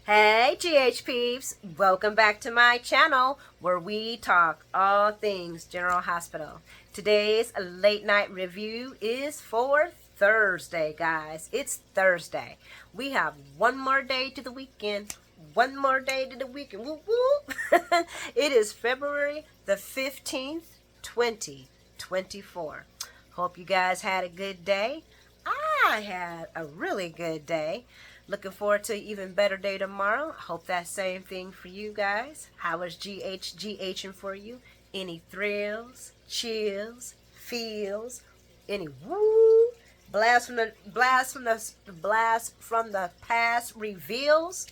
Hey GH peeps, welcome back to my channel where we talk all things General Hospital. Today's late night review is for Thursday, guys. It's Thursday. We have one more day to the weekend. One more day to the weekend. Woo woo. It is February the 15th, 2024. Hope you guys had a good day. I had a really good day. Looking forward to an even better day tomorrow. Hope that same thing for you guys. How was GHing for you? Any thrills, chills, feels, any woo? Blast from the past reveals.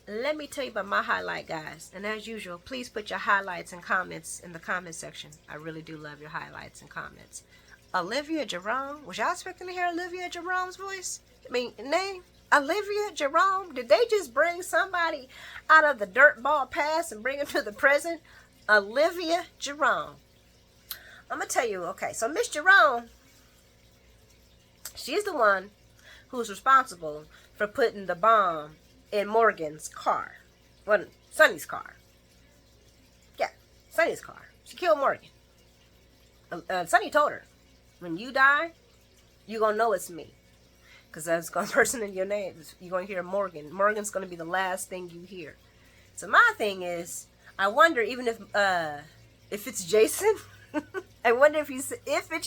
Let me tell you about my highlight, guys. And as usual, please put your highlights and comments in the comment section. I really do love your highlights and comments. Olivia Jerome. Was y'all expecting to hear Olivia Jerome's voice? Name? Olivia Jerome? Did they just bring somebody out of the dirtball past and bring him to the present? Olivia Jerome. I'm going to tell you, okay, so Miss Jerome, she's the one who's responsible for putting the bomb in Morgan's car. Well, Sonny's car. Yeah, Sonny's car. She killed Morgan. Sonny told her, when you die, you're going to know it's me. Because that's the person in your name. You're going to hear Morgan. Morgan's going to be the last thing you hear. So my thing is, I wonder even if it's Jason. I wonder if it's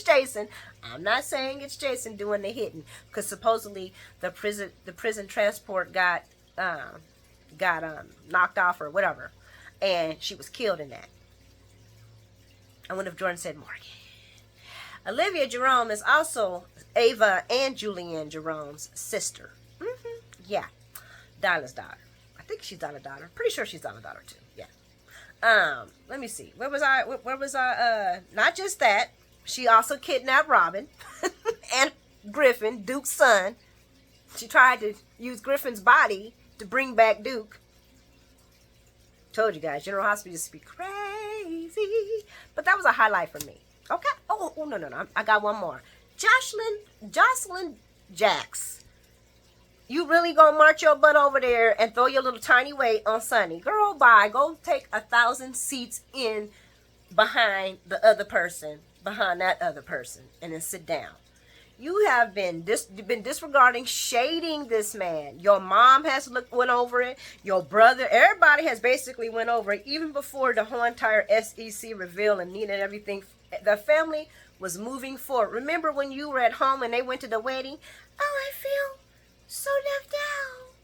Jason. I'm not saying it's Jason doing the hitting, because supposedly the prison transport got knocked off or whatever, and she was killed in that. I wonder if Jordan said Morgan. Olivia Jerome is also Ava and Julianne Jerome's sister. Yeah, Dinah's daughter. I think she's Dinah's daughter. Pretty sure she's Dinah's daughter too. Yeah. Let me see. Where was I? Not just that. She also kidnapped Robin and Griffin, Duke's son. She tried to use Griffin's body to bring back Duke. Told you guys, General Hospital used to be crazy. But that was a highlight for me. Okay. Oh, no. I got one more. Jocelyn Jacks. You really gonna march your butt over there and throw your little tiny weight on Sonny? Girl, bye. Go take 1,000 seats in behind the other person, behind that other person, and then sit down. You have been disregarding, shading this man. Your mom has went over it. Your brother, everybody has basically went over it, even before the whole entire SEC reveal and Nina and everything. The family was moving forward. Remember when you were at home and they went to the wedding? Oh, I feel so left out.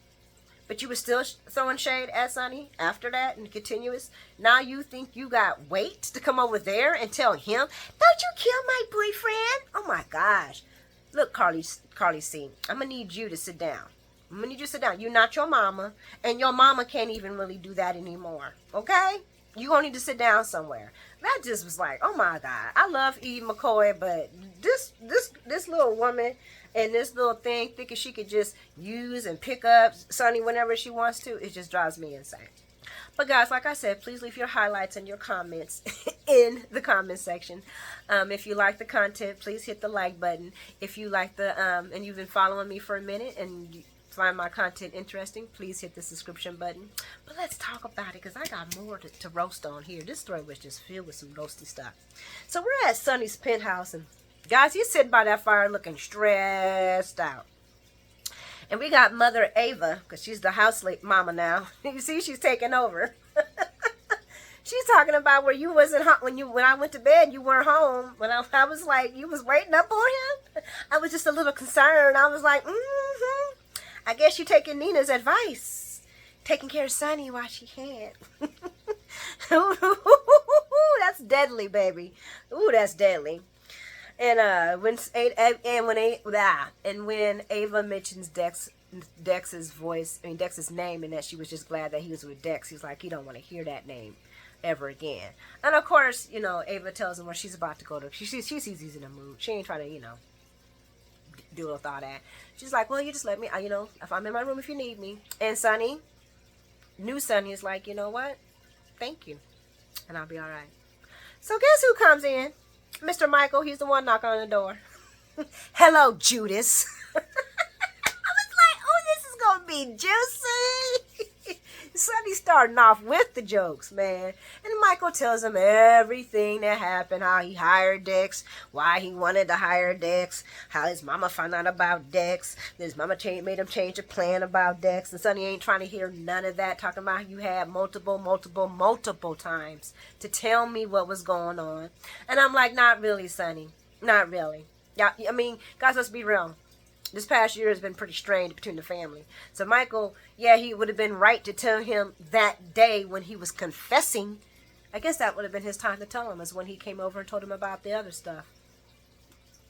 But you were still throwing shade at Sonny after that and continuous. Now you think you got weight to come over there and tell him, don't you kill my boyfriend? Oh my gosh. Look, Carly C, I'm going to need you to sit down. I'm going to need you to sit down. You're not your mama, and your mama can't even really do that anymore. Okay? You're going to need to sit down somewhere. That just was like, oh my God. I love Eve McCoy, but this little woman and this little thing thinking she could just use and pick up Sonny whenever she wants to, it just drives me insane. But guys, like I said, please leave your highlights and your comments in the comment section. If you like the content, please hit the like button. If you like and you've been following me for a minute and you find my content interesting, please hit the subscription button. But let's talk about it, because I got more to roast on here. This story was just filled with some roasty stuff. So we're at Sonny's penthouse, and guys, he's sitting by that fire looking stressed out. And we got Mother Ava, because she's the house mama now. You see, she's taking over. She's talking about where you wasn't home when I went to bed. You weren't home. When I was like, you was waiting up on him. I was just a little concerned. I was like, I guess you're taking Nina's advice, taking care of Sonny while she can. That's deadly, baby. Ooh, that's deadly. And when Ava mentions Dex's voice, Dex's name, and that she was just glad that he was with Dex, he's like, you don't want to hear that name ever again. And of course, Ava tells him where she's about to go to. She sees he's in a mood. She ain't trying to, do with all that. She's like, well, you just let me, if I'm in my room if you need me. And Sonny, new Sonny, is like, you know what? Thank you. And I'll be all right. So guess who comes in? Mr. Michael. He's the one knocking on the door. Hello, Judas. I was like, oh, this is going to be juicy. starting off with the jokes, man. And Michael tells him everything that happened, how he hired Dex, why he wanted to hire Dex, how his mama found out about Dex, that his mama made him change a plan about Dex, and Sonny ain't trying to hear none of that, talking about how you had multiple times to tell me what was going on. And I'm like, not really, Sonny. Not really. Yeah, I mean, guys, let's be real. This past year has been pretty strained between the family. So Michael, yeah, he would have been right to tell him that day when he was confessing. I guess that would have been his time to tell him, is when he came over and told him about the other stuff.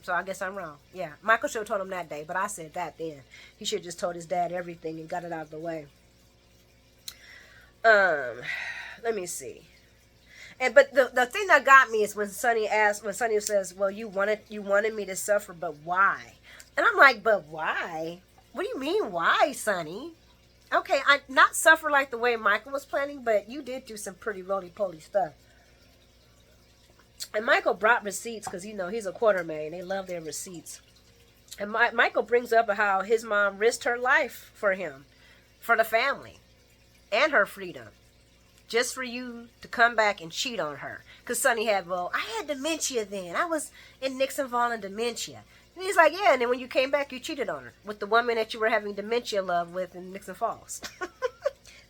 So I guess I'm wrong. Yeah, Michael should have told him that day, but I said that then. He should have just told his dad everything and got it out of the way. Let me see. But the thing that got me is when Sonny says, well, you wanted me to suffer, but why? And I'm like, but why? What do you mean, why, Sonny? Okay, I not suffer like the way Michael was planning, but you did do some pretty roly-poly stuff. And Michael brought receipts because, he's a Quartermain. They love their receipts. And Michael brings up how his mom risked her life for him, for the family, and her freedom, just for you to come back and cheat on her. Because Sonny I had dementia then. I was in Nixon Falls dementia. And he's like, yeah, and then when you came back, you cheated on her with the woman that you were having dementia love with in Nixon Falls.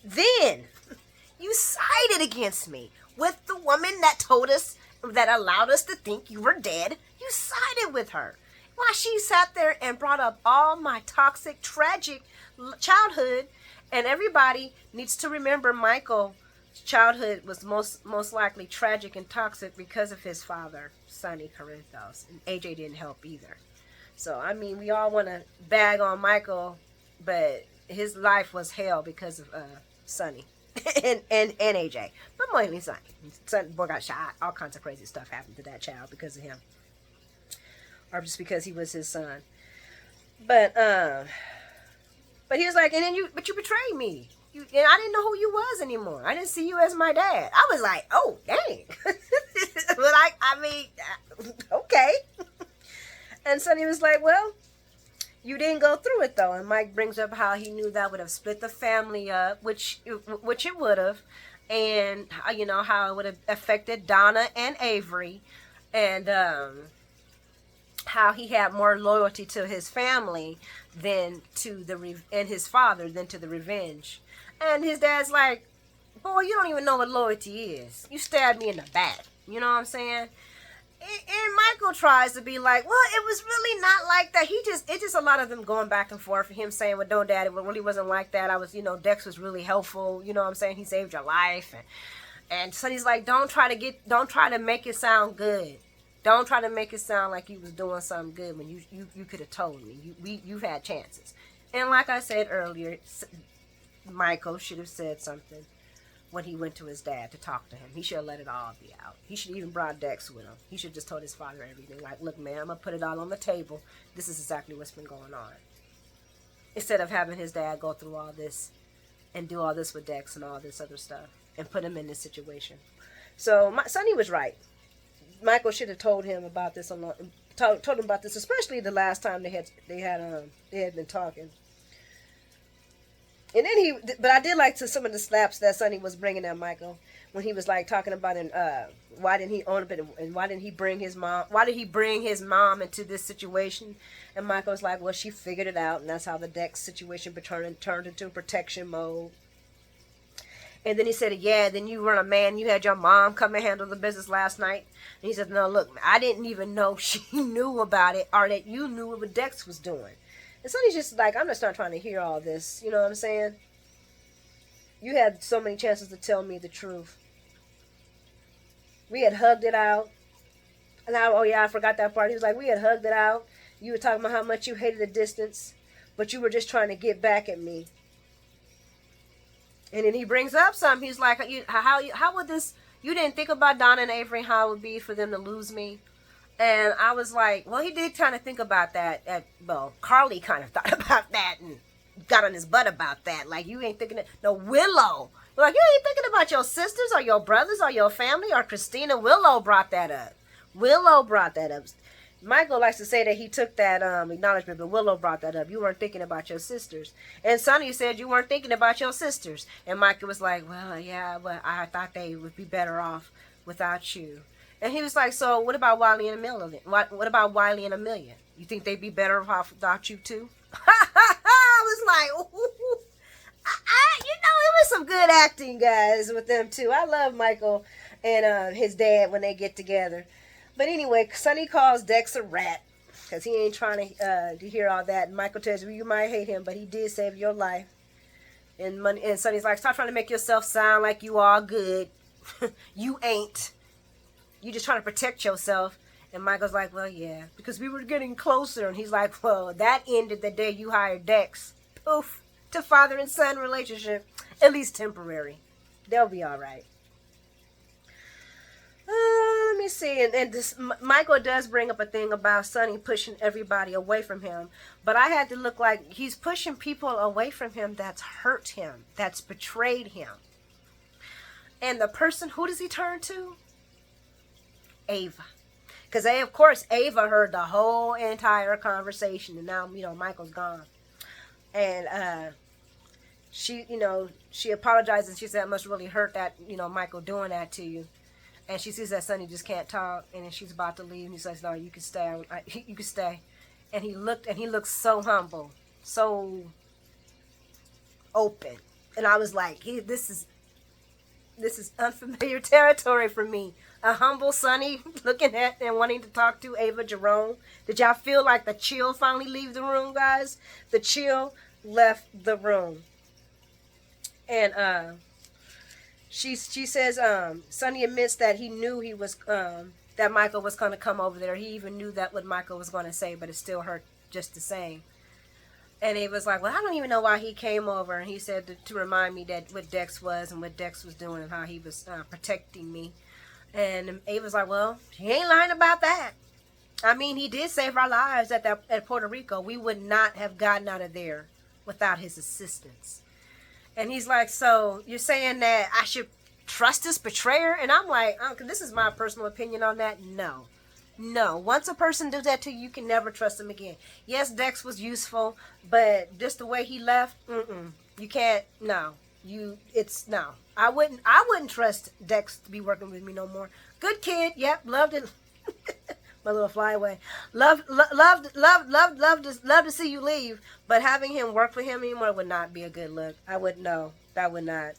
Then you sided against me with the woman that allowed us to think you were dead. You sided with her. While she sat there and brought up all my toxic, tragic childhood. And everybody needs to remember Michael's childhood was most likely tragic and toxic because of his father, Sonny Corinthos. And AJ didn't help either. So, I mean, we all want to bag on Michael, but his life was hell because of Sonny and AJ. But mainly Sonny. Sonny boy got shot. All kinds of crazy stuff happened to that child because of him. Or just because he was his son. But he was like, but you betrayed me. And I didn't know who you was anymore. I didn't see you as my dad. I was like, oh, dang. But I mean, okay. And Sonny was like, well, you didn't go through it, though. And Mike brings up how he knew that would have split the family up, which it would have. And, how it would have affected Donna and Avery. And how he had more loyalty to his family than to and his father than to the revenge. And his dad's like, boy, you don't even know what loyalty is. You stabbed me in the back. You know what I'm saying? And Michael tries to be like, well, it was really not like that. It's just a lot of them going back and forth. Him saying, well, no, Dad, it really wasn't like that. I was, Dex was really helpful. You know what I'm saying? He saved your life. And Sonny's like, don't try to make it sound good. Don't try to make it sound like you was doing something good when you could have told me. You've had chances. And like I said earlier, Michael should have said something when he went to his dad to talk to him. He should have let it all be out. He should have even brought Dex with him. He should have just told his father everything. Like, look, man, I'm going to put it all on the table. This is exactly what's been going on. Instead of having his dad go through all this and do all this with Dex and all this other stuff and put him in this situation. So Sonny was right. Michael should have told him about this told him about this, especially the last time they had been talking. And then but I did like some of the slaps that Sonny was bringing at Michael when he was like talking about why didn't he own it and why didn't he bring his mom? Why did he bring his mom into this situation? And Michael was like, well, she figured it out, and that's how the Dex situation turned into protection mode. And then he said, yeah, then you were a man. You had your mom come and handle the business last night. And he said, no, look, I didn't even know she knew about it or that you knew what Dex was doing. And Sonny's just like, I'm just not trying to hear all this. You know what I'm saying? You had so many chances to tell me the truth. We had hugged it out. And I forgot that part. He was like, we had hugged it out. You were talking about how much you hated the distance, but you were just trying to get back at me. And then he brings up something. He's like, how would this, you didn't think about Donna and Avery, how it would be for them to lose me? And I was like, well, he did kind of think about that. Carly kind of thought about that and got on his butt about that. Like, you ain't thinking, Willow. Like, you ain't thinking about your sisters or your brothers or your family or Christina. Willow brought that up. Michael likes to say that he took that acknowledgement, but Willow brought that up. You weren't thinking about your sisters. And Sonny said you weren't thinking about your sisters. And Michael was like, well, yeah, but I thought they would be better off without you. And he was like, so what about Wiley and Amelia? What about Wiley and Amelia? You think they'd be better off without you too? I was like, ooh. It was some good acting, guys, with them too. I love Michael and his dad when they get together. But anyway, Sonny calls Dex a rat because he ain't trying to hear all that. And Michael tells you, you might hate him, but he did save your life. And Sonny's like, stop trying to make yourself sound like you all good. You ain't. You just trying to protect yourself. And Michael's like, well, yeah, because we were getting closer. And he's like, well, that ended the day you hired Dex. Poof. To father and son relationship. At least temporary. They'll be all right. Let me see. And this, Michael does bring up a thing about Sonny pushing everybody away from him. But I had to look like he's pushing people away from him that's hurt him. That's betrayed him. And the person, who does he turn to? Ava. Because, of course, Ava heard the whole entire conversation. And now, Michael's gone. And she apologizes. She said it must really hurt that, Michael doing that to you. And she sees that Sonny just can't talk. And then she's about to leave. And he says, no, you can stay. You can stay. And he looked so humble. So open. And I was like, this is unfamiliar territory for me. A humble Sonny looking at and wanting to talk to Ava Jerome. Did y'all feel like the chill finally leave the room, guys? The chill left the room. And she says Sonny admits that he knew he was that Michael was going to come over there. He even knew that what Michael was going to say, but it still hurt just the same. And he was like, well, I don't even know why he came over. And he said to remind me that what Dex was and what Dex was doing and how he was protecting me. And Ava's like, well, he ain't lying about that. I mean, he did save our lives at Puerto Rico. We would not have gotten out of there without his assistance. And he's like, so you're saying that I should trust this betrayer? And I'm like, this is my personal opinion on that. No. Once a person does that to you, you can never trust them again. Yes, Dex was useful, but just the way he left, you can't. No. No. I wouldn't trust Dex to be working with me no more. Good kid, yep, loved it. My little flyaway. Love to see you leave, but having him work for him anymore would not be a good look. I would know. That would not.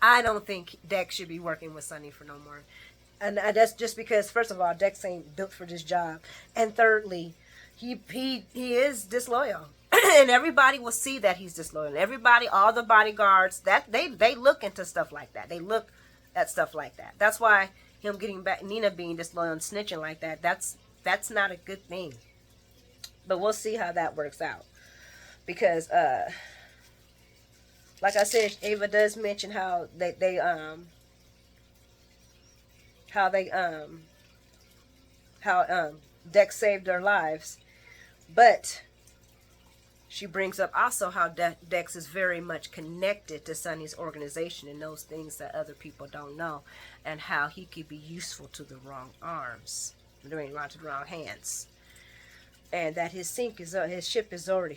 I don't think Dex should be working with Sonny for no more. And that's just because, first of all, Dex ain't built for this job, and thirdly, he is disloyal. And everybody will see that he's disloyal. Everybody, all the bodyguards, that they look into stuff like that. They look at stuff like that. That's why him getting back, Nina being disloyal and snitching like that, that's not a good thing. But we'll see how that works out. Because, like I said, Ava does mention how Dex saved their lives. But she brings up also how Dex is very much connected to Sonny's organization and knows things that other people don't know, and how he could be useful to the wrong arms, to the wrong hands, and that his ship is already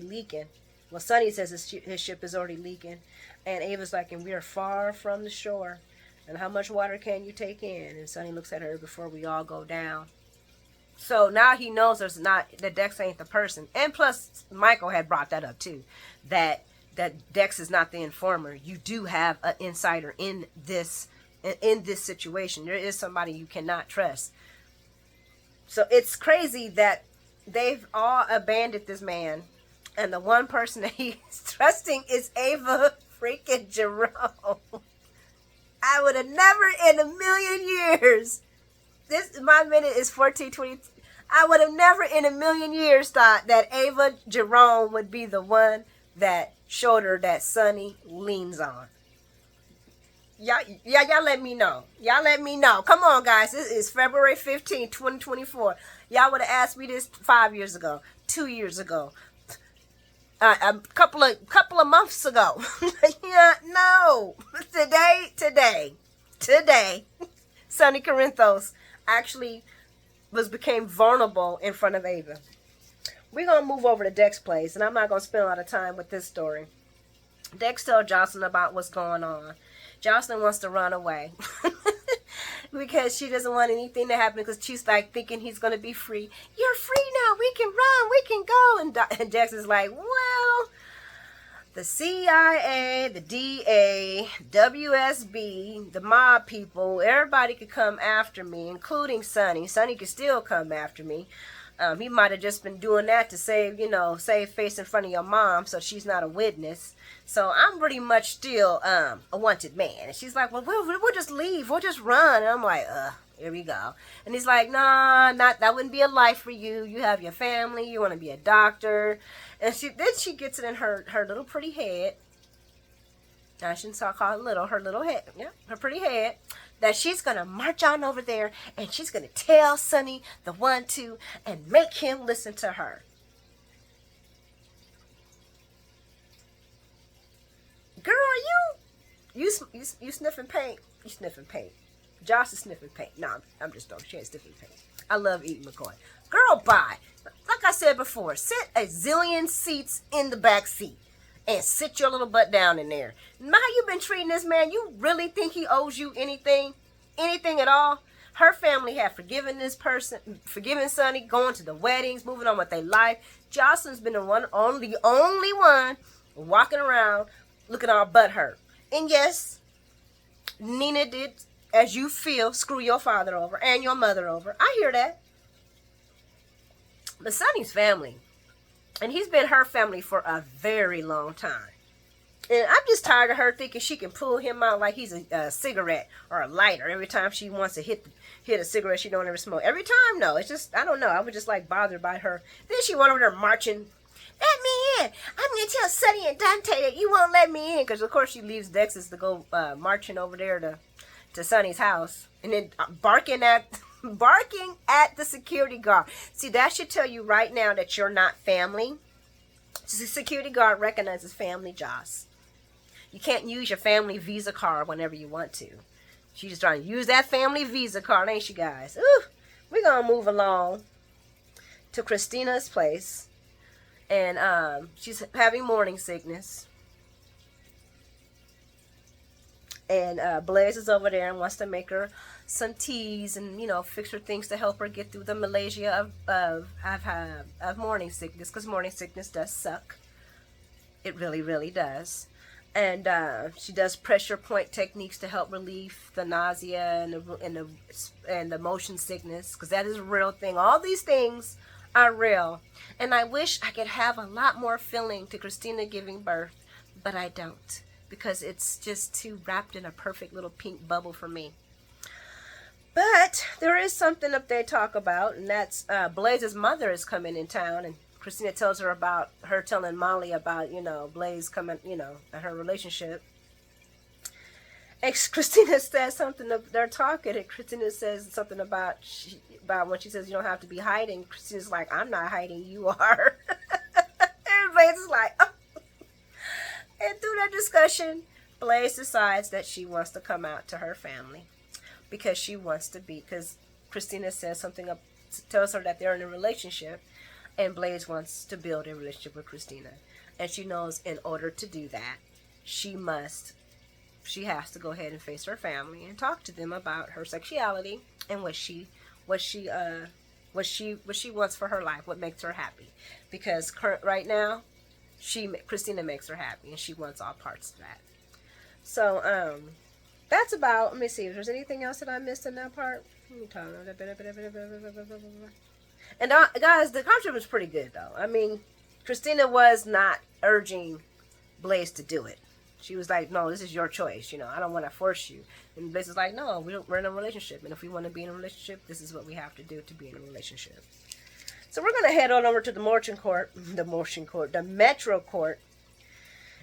leaking. Well, Sonny says his ship is already leaking, and Ava's like, and we are far from the shore, and how much water can you take in? And Sonny looks at her, before we all go down. So now he knows that Dex ain't the person. And plus, Michael had brought that up too. That Dex is not the informer. You do have an insider in this situation. There is somebody you cannot trust. So it's crazy that they've all abandoned this man. And the one person that he's trusting is Ava freaking Jerome. I would have never in a million years. My minute is 14:20. I would have never in a million years thought that Ava Jerome would be the one that shoulder that Sonny leans on. Y'all let me know. Y'all let me know. Come on, guys. This is February 15, 2024. Y'all would have asked me this 5 years ago, 2 years ago, a couple of months ago. Yeah, no. Today. Sonny Corinthos. actually became vulnerable in front of Ava. We're going to move over to Dex's place, and I'm not going to spend a lot of time with this story. Dex tells Jocelyn about what's going on. Jocelyn wants to run away because she doesn't want anything to happen, because she's like thinking he's going to be free. You're free now. We can run. We can go. And Dex is like, well, the CIA, the DA, WSB, the mob people, everybody could come after me, including Sonny. Sonny could still come after me. He might have just been doing that to save face in front of your mom so she's not a witness. So I'm pretty much still a wanted man. And she's like, well, we'll just leave. We'll just run. And I'm like, here we go. And he's like, nah, that wouldn't be a life for you. You have your family. You want to be a doctor. And then she gets it in her little pretty head. I shouldn't call it little. Her little head. Yeah, her pretty head. That she's going to march on over there and she's going to tell Sonny the 1-2 and make him listen to her. Girl, you sniffing paint? You sniffing paint. Josh is sniffing paint. No, I'm just joking. She ain't sniffing paint. I love eating McCoy. Girl, bye. Like I said before, sit a zillion seats in the back seat. And sit your little butt down in there. Now how you been treating this man? You really think he owes you anything? Anything at all? Her family had forgiven this person, forgiven Sonny, going to the weddings, moving on with their life. Jocelyn's been the only one walking around looking all butthurt. And yes, Nina did, as you feel, screw your father over and your mother over. I hear that. But Sonny's family, and he's been her family for a very long time. And I'm just tired of her thinking she can pull him out like he's a cigarette or a lighter every time she wants to hit a cigarette she don't ever smoke. Every time, no. It's just, I don't know. I was just like bothered by her. Then she went over there marching. Let me in. I'm going to tell Sonny and Dante that you won't let me in. Because, of course, she leaves Dex's to go marching over there to Sonny's house. And then barking at the security guard. See, that should tell you right now that you're not family. The security guard recognizes family, Joss. You can't use your family Visa card whenever you want to. She's just trying to use that family Visa card, ain't she, guys? Ooh, we're going to move along to Christina's place. And she's having morning sickness. And Blaze is over there and wants to make her some teas and, fix her things to help her get through the Malaysia of morning sickness. Because morning sickness does suck. It really, really does. And she does pressure point techniques to help relieve the nausea and the motion sickness. Because that is a real thing. All these things are real. And I wish I could have a lot more feeling to Christina giving birth. But I don't. Because it's just too wrapped in a perfect little pink bubble for me. But there is something up there to talk about, and that's Blaze's mother is coming in town, and Christina tells her about her telling Molly about, Blaze coming, and her relationship. And Christina says something, they're talking, and Christina says something about when she says you don't have to be hiding. Christina's like, I'm not hiding, you are. And Blaze is like, oh. And through that discussion, Blaze decides that she wants to come out to her family because Christina says something tells her that they're in a relationship, and Blaze wants to build a relationship with Christina. And she knows in order to do that, she has to go ahead and face her family and talk to them about her sexuality and what she wants for her life, what makes her happy. Because right now, Christina makes her happy, and she wants all parts of that. So, that's about, let me see, if there's anything else that I missed in that part. And guys, the concept was pretty good, though. I mean, Christina was not urging Blaze to do it. She was like, no, this is your choice, I don't want to force you. And Blaze is like, no, we're in a relationship, and if we want to be in a relationship, this is what we have to do to be in a relationship. So we're going to head on over to the Metro Court.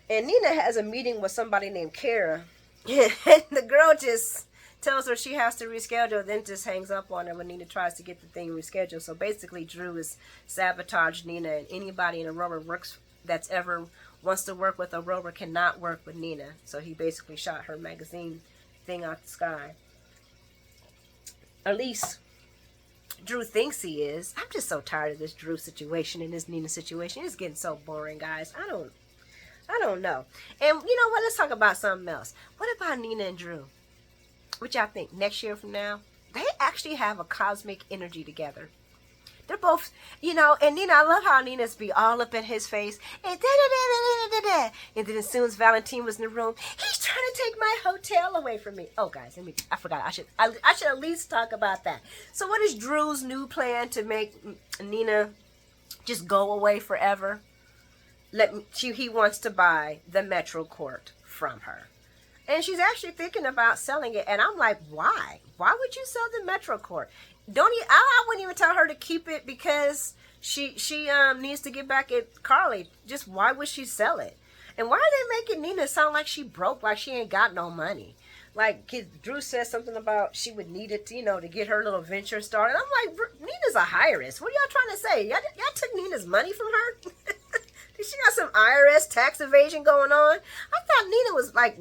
And Nina has a meeting with somebody named Kara. And the girl just tells her she has to reschedule, then just hangs up on her when Nina tries to get the thing rescheduled. So basically, Drew has sabotaged Nina, and anybody in Aurora that's ever wants to work with Aurora cannot work with Nina. So he basically shot her magazine thing out the sky. At least Drew thinks he is. I'm just so tired of this Drew situation and this Nina situation. It's getting so boring, guys. I don't know. And you know what? Let's talk about something else. What about Nina and Drew? What y'all think? Next year from now, they actually have a cosmic energy together. They're both, and Nina, I love how Nina's be all up in his face. And da-da-da-da-da-da-da. And then as soon as Valentine was in the room, he's trying to take my hotel away from me. Oh, guys, I forgot. I should at least talk about that. So what is Drew's new plan to make Nina just go away forever? He wants to buy the Metro Court from her. And she's actually thinking about selling it. And I'm like, why? Why would you sell the Metro Court? I wouldn't even tell her to keep it because she needs to get back at Carly. Just why would she sell it? And why are they making Nina sound like she broke, like she ain't got no money? Like Drew said something about she would need it to get her little venture started. I'm like, Nina's a heiress. What are y'all trying to say? Y'all took Nina's money from her? She got some IRS tax evasion going on. I thought Nina was like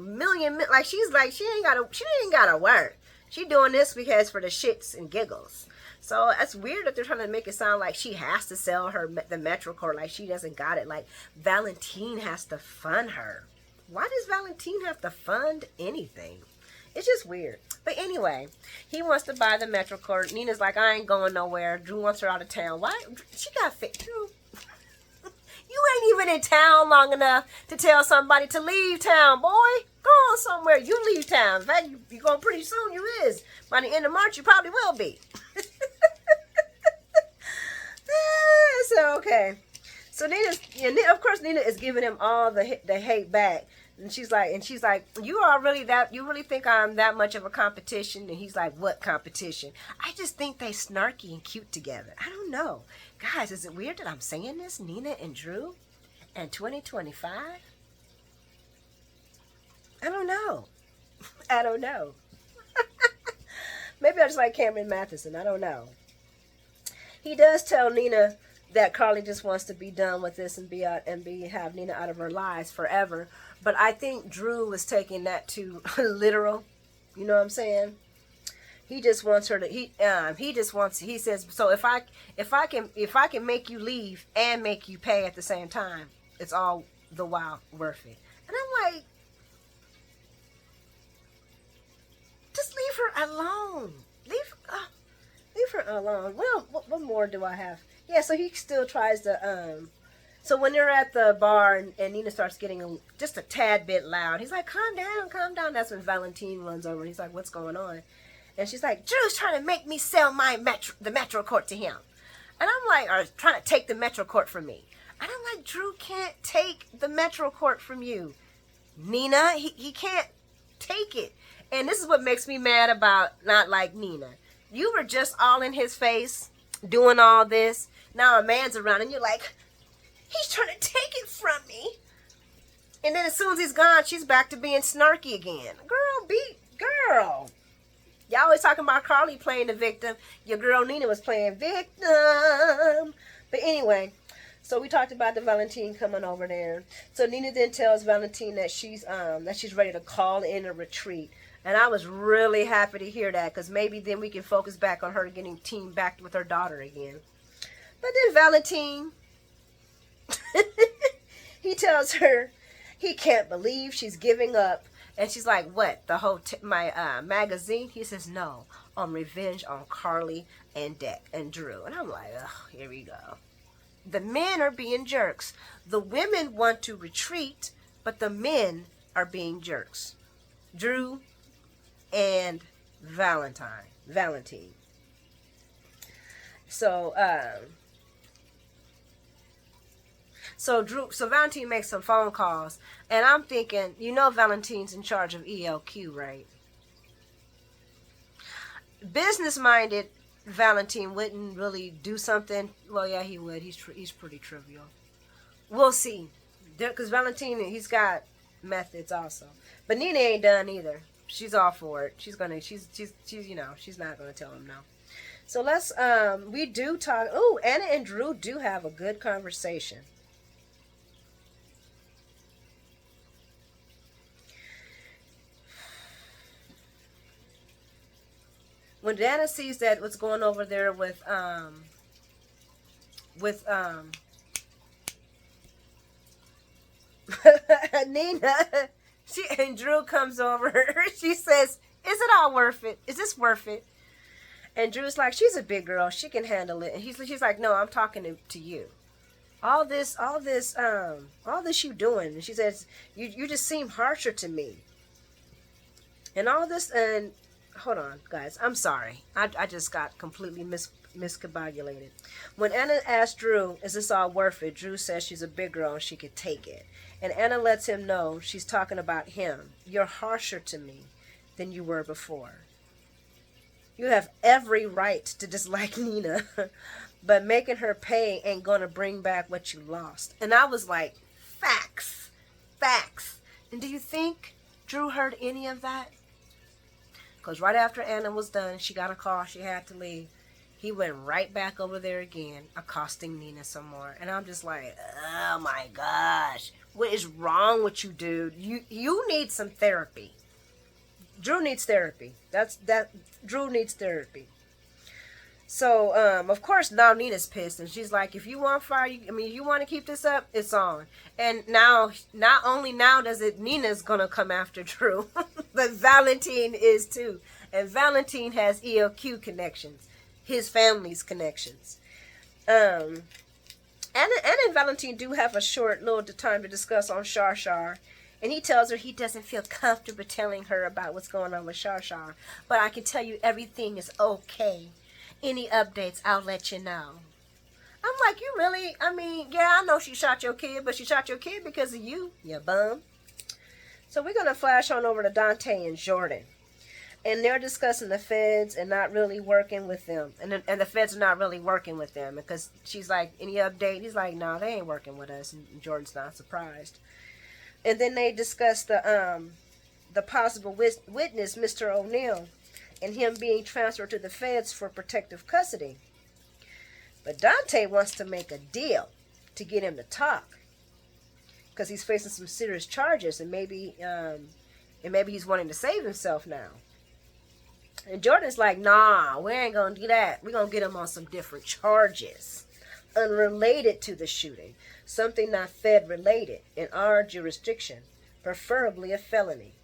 she ain't gotta work. She doing this because for the shits and giggles. So it's weird that they're trying to make it sound like she has to sell the Metro Court, like she doesn't got it. Like Valentine has to fund her. Why does Valentine have to fund anything? It's just weird. But anyway, he wants to buy the Metro Court. Nina's like, I ain't going nowhere. Drew wants her out of town. Why? She got fit. Drew, you ain't even in town long enough to tell somebody to leave town, boy. Go on somewhere. You leave town. In fact, you going pretty soon. You is. By the end of March, you probably will be. So, okay. So, of course, Nina is giving him all the hate back. And she's like, you really think I'm that much of a competition? And he's like, what competition? I just think they snarky and cute together. I don't know. Guys, is it weird that I'm saying this? Nina and Drew and 2025? I don't know. I don't know. Maybe I just like Cameron Matheson. I don't know. He does tell Nina that Carly just wants to be done with this and have Nina out of her lives forever. But I think Drew was taking that too literal. You know what I'm saying? He just wants her to. He says, so if I can make you leave and make you pay at the same time, it's all the while worth it. And I'm like, just leave her alone. Leave her alone. Well, what more do I have? Yeah, so he still tries to. So when they're at the bar and Nina starts getting just a tad bit loud, he's like, calm down, calm down. That's when Valentine runs over and he's like, what's going on? And she's like, Drew's trying to make me sell the Metro Court to him. And I'm like, or trying to take the Metro Court from me. And I'm like, Drew can't take the Metro Court from you. Nina, he can't take it. And this is what makes me mad about not like Nina. You were just all in his face doing all this. Now a man's around and you're like, he's trying to take it from me. And then as soon as he's gone, she's back to being snarky again. Girl. Y'all always talking about Carly playing the victim. Your girl Nina was playing victim. But anyway, so we talked about the Valentine coming over there. So Nina then tells Valentine that she's ready to call in a retreat. And I was really happy to hear that, because maybe then we can focus back on her getting teamed back with her daughter again. But then Valentine, he tells her he can't believe she's giving up. And she's like, what, my magazine? He says, no, on revenge on Carly and Drew. And I'm like, oh, here we go. The men are being jerks. The women want to retreat, but the men are being jerks. Drew and Valentine. So Valentine makes some phone calls, and I'm thinking, Valentine's in charge of ELQ, right? Business-minded Valentine wouldn't really do something. Well, yeah, he would. He's pretty trivial. We'll see, because Valentine, he's got methods also. But Nina ain't done either. She's all for it. She's not gonna tell him no. So let's we do talk. Oh, Anna and Drew do have a good conversation. when Dana sees that what's going over there with Nina, and Drew comes over. She says, "Is it all worth it? Is this worth it?" And Drew's like, "She's a big girl. She can handle it." And she's like, "No, I'm talking to you. All this you doing." And she says, "You just seem harsher to me." And all this, and hold on, guys. I'm sorry. I just got completely miscombobulated. When Anna asked Drew, "Is this all worth it?" Drew says she's a big girl and she could take it. And Anna lets him know she's talking about him. "You're harsher to me than you were before. You have every right to dislike Nina, but making her pay ain't gonna bring back what you lost." And I was like, facts, facts. And do you think Drew heard any of that? Because right after Anna was done, she got a call, she had to leave. He went right back over there again, accosting Nina some more. And I'm just like, oh my gosh, what is wrong with you, dude? You need some therapy. Drew needs therapy. Drew needs therapy. So, of course, now Nina's pissed, and she's like, "If you want fire, you want to keep this up, it's on." And now, not only now does it, Nina's gonna come after Drew, but Valentine is too. And Valentine has ELQ connections, his family's connections. Anna and Valentine do have a short little time to discuss on Shar Shar. And he tells her he doesn't feel comfortable telling her about what's going on with Shar Shar. "But I can tell you everything is okay. Any updates, I'll let you know." I'm like, you really? Yeah, I know she shot your kid, but she shot your kid because of you bum. So we're going to flash on over to Dante and Jordan. And they're discussing the feds and not really working with them. And the feds are not really working with them. Because she's like, "Any update?" He's like, "No, they ain't working with us." And Jordan's not surprised. And then they discuss the possible witness, Mr. O'Neill, and him being transferred to the feds for protective custody. But Dante wants to make a deal to get him to talk, because he's facing some serious charges, and maybe he's wanting to save himself now. And Jordan's like, "Nah, we ain't gonna do that. We're gonna get him on some different charges, unrelated to the shooting. Something not Fed related in our jurisdiction, preferably a felony."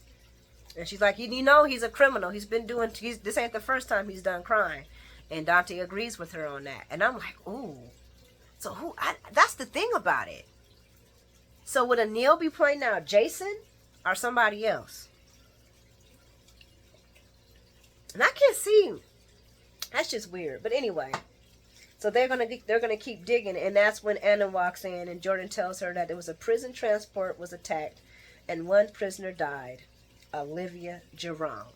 And she's like, you know he's a criminal. This ain't the first time he's done crime. And Dante agrees with her on that. And I'm like, ooh. So that's the thing about it. So would O'Neill be pointing out Jason or somebody else? And I can't see. That's just weird. But anyway. So they're gonna keep digging, and that's when Anna walks in, and Jordan tells her that there was a prison transport was attacked, and one prisoner died, Olivia Jerome,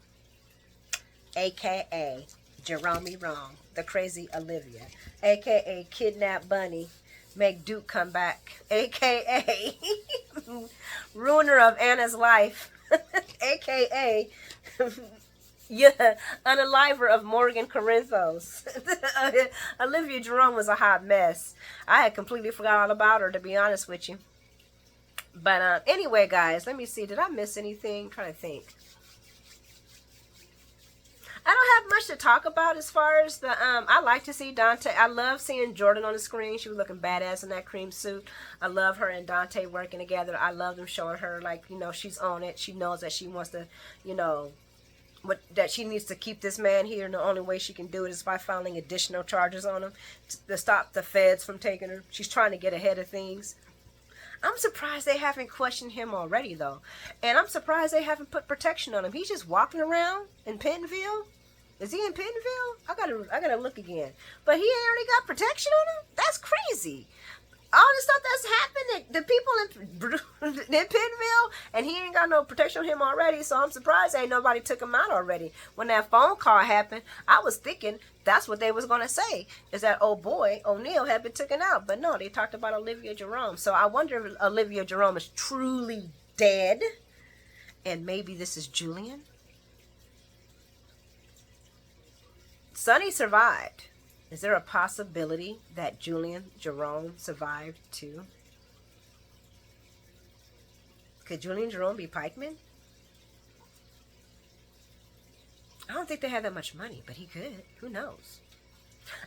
a.k.a. Jerome Wrong, the crazy Olivia, a.k.a. Kidnap Bunny, make Duke come back, a.k.a. ruiner of Anna's life, a.k.a. unaliver of Morgan Corinthos. Olivia Jerome was a hot mess. I had completely forgot all about her, to be honest with you. But anyway, guys, let me see. Did I miss anything? I'm trying to think. I don't have much to talk about as far as the I like to see Dante. I love seeing Jordan on the screen. She was looking badass in that cream suit. I love her and Dante working together. I love them showing her, like, she's on it. She knows that she wants to, that she needs to keep this man here, and the only way she can do it is by filing additional charges on him to stop the feds from taking her. She's trying to get ahead of things. I'm surprised they haven't questioned him already, though. And I'm surprised they haven't put protection on him. He's just walking around in Pentonville. Is he in Pentonville? I gotta look again. But he already got protection on him? That's crazy. All the stuff that's happened, the people in Pentonville, and he ain't got no protection on him already, so I'm surprised ain't nobody took him out already. When that phone call happened, I was thinking that's what they was going to say, is that old boy, O'Neill, had been taken out. But no, they talked about Olivia Jerome. So I wonder if Olivia Jerome is truly dead, and maybe this is Julian. Sonny survived. Is there a possibility that Julian Jerome survived too? Could Julian Jerome be Pikeman? I don't think they have that much money, but he could. Who knows?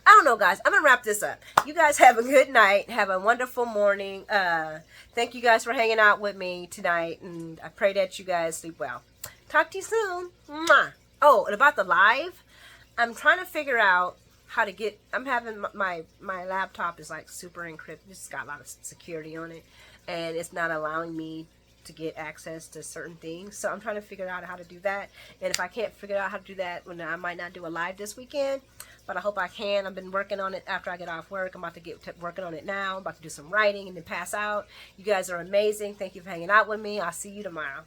I don't know, guys. I'm gonna wrap this up. You guys have a good night. Have a wonderful morning. Thank you guys for hanging out with me tonight, and I pray that you guys sleep well. Talk to you soon. Mwah. Oh, and about the live, I'm trying to figure out how to get. I'm having my laptop is like super encrypted. It's got a lot of security on it, and it's not allowing me to get access to certain things. So I'm trying to figure out how to do that. And if I can't figure out how to do that, then I might not do a live this weekend. But I hope I can. I've been working on it after I get off work. I'm about to get working on it now. I'm about to do some writing and then pass out. You guys are amazing. Thank you for hanging out with me. I'll see you tomorrow.